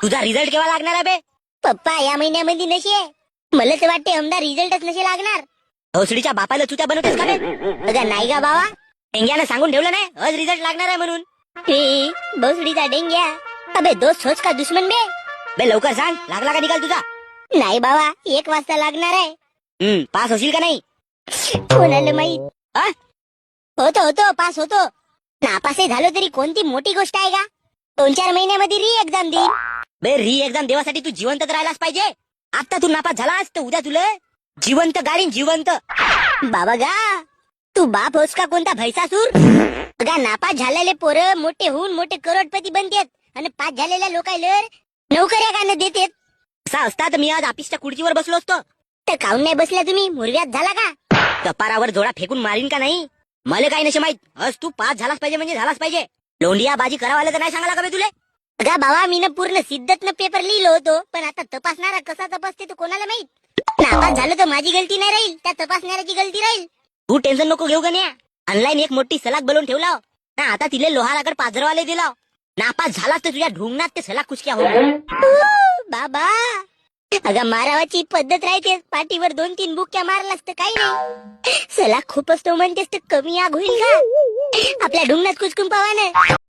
तुझा रिझल्ट केव्हा लागणार आहे बे? पप्पा या महिन्यामध्ये नशी आहे. मला तर वाटते आमदार रिझल्टच नसे लागणार. भोसडीच्या बापाला चुत्या बनवतेस का बे? अगं नाही का बाबा, डेंग्यानं सांगून ठेवलं नाही आज रिझल्ट लागणार आहे म्हणून. भोसडीचा डेंग्या. अबे दोस्त होच का दुश्मन बे? बे लवकर सांग, लागला का निकाल तुझा? नाही बाबा, 1 वाजता लागणार आहे. पास होशील का नाही? कोणाला माहित. आ? होतो पास होतो. नापासही झालो तरी कोणती मोठी गोष्ट आहे का? 2-4 महिन्यामध्ये री एक्झाम देईन. बे री एक्झाम देवासाठी तू जिवंत तर राहिलाच पाहिजे. आता तू नापास झालास तर उद्या तुला जिवंत गाडीन जिवंत. बाबा गा, तू बाप होस का कोणता भैसासूर? गा नापास झालेले पोरं मोठे होऊन मोठे करोडपती बनतात आणि पास झालेल्या लोकांना नोकऱ्या का न देतात. असा असता तर मी आज ऑफिसच्या खुर्चीवर बसलो असतो. तर काऊन नाही बसल्या तुम्ही? मुरव्यात झाला का? कपारावर जोडा फेकून मारीन का नाही मला काही नसे माहित. आज तू पास झालाच पाहिजे म्हणजे झालाच पाहिजे. लोंडिया बाजी करावाला तर नाही सांगायला का बे तुले? गा बाबा, मी पूर्ण सिद्धतनं पेपर लिहिलो होतो, पण आता तपासणारा कसा तपासते तो कोणाला माहित. नापास झालं तर माझी गलती नाही राहील, त्या तपासणाऱ्याची गलती राहील. तू टेन्शन नको घेऊ का नाही. ऑनलाईन एक मोठी सलाख बोलून ठेवला ना, आता तिले लोहाराकडे पाजरवाले दिला. नापास झालास तर तुझ्या ढुंगणात ते सलाख कुचक्या हो. बाबा अगं मारावाची पद्धत राहते. पाठीवर 2-3 बुक्या मारलास तर काही नाही. सलाख खूप असतो म्हणतेस तर कमी आग होईल का? आपल्या ढुंगणात कुचकून पावा ना.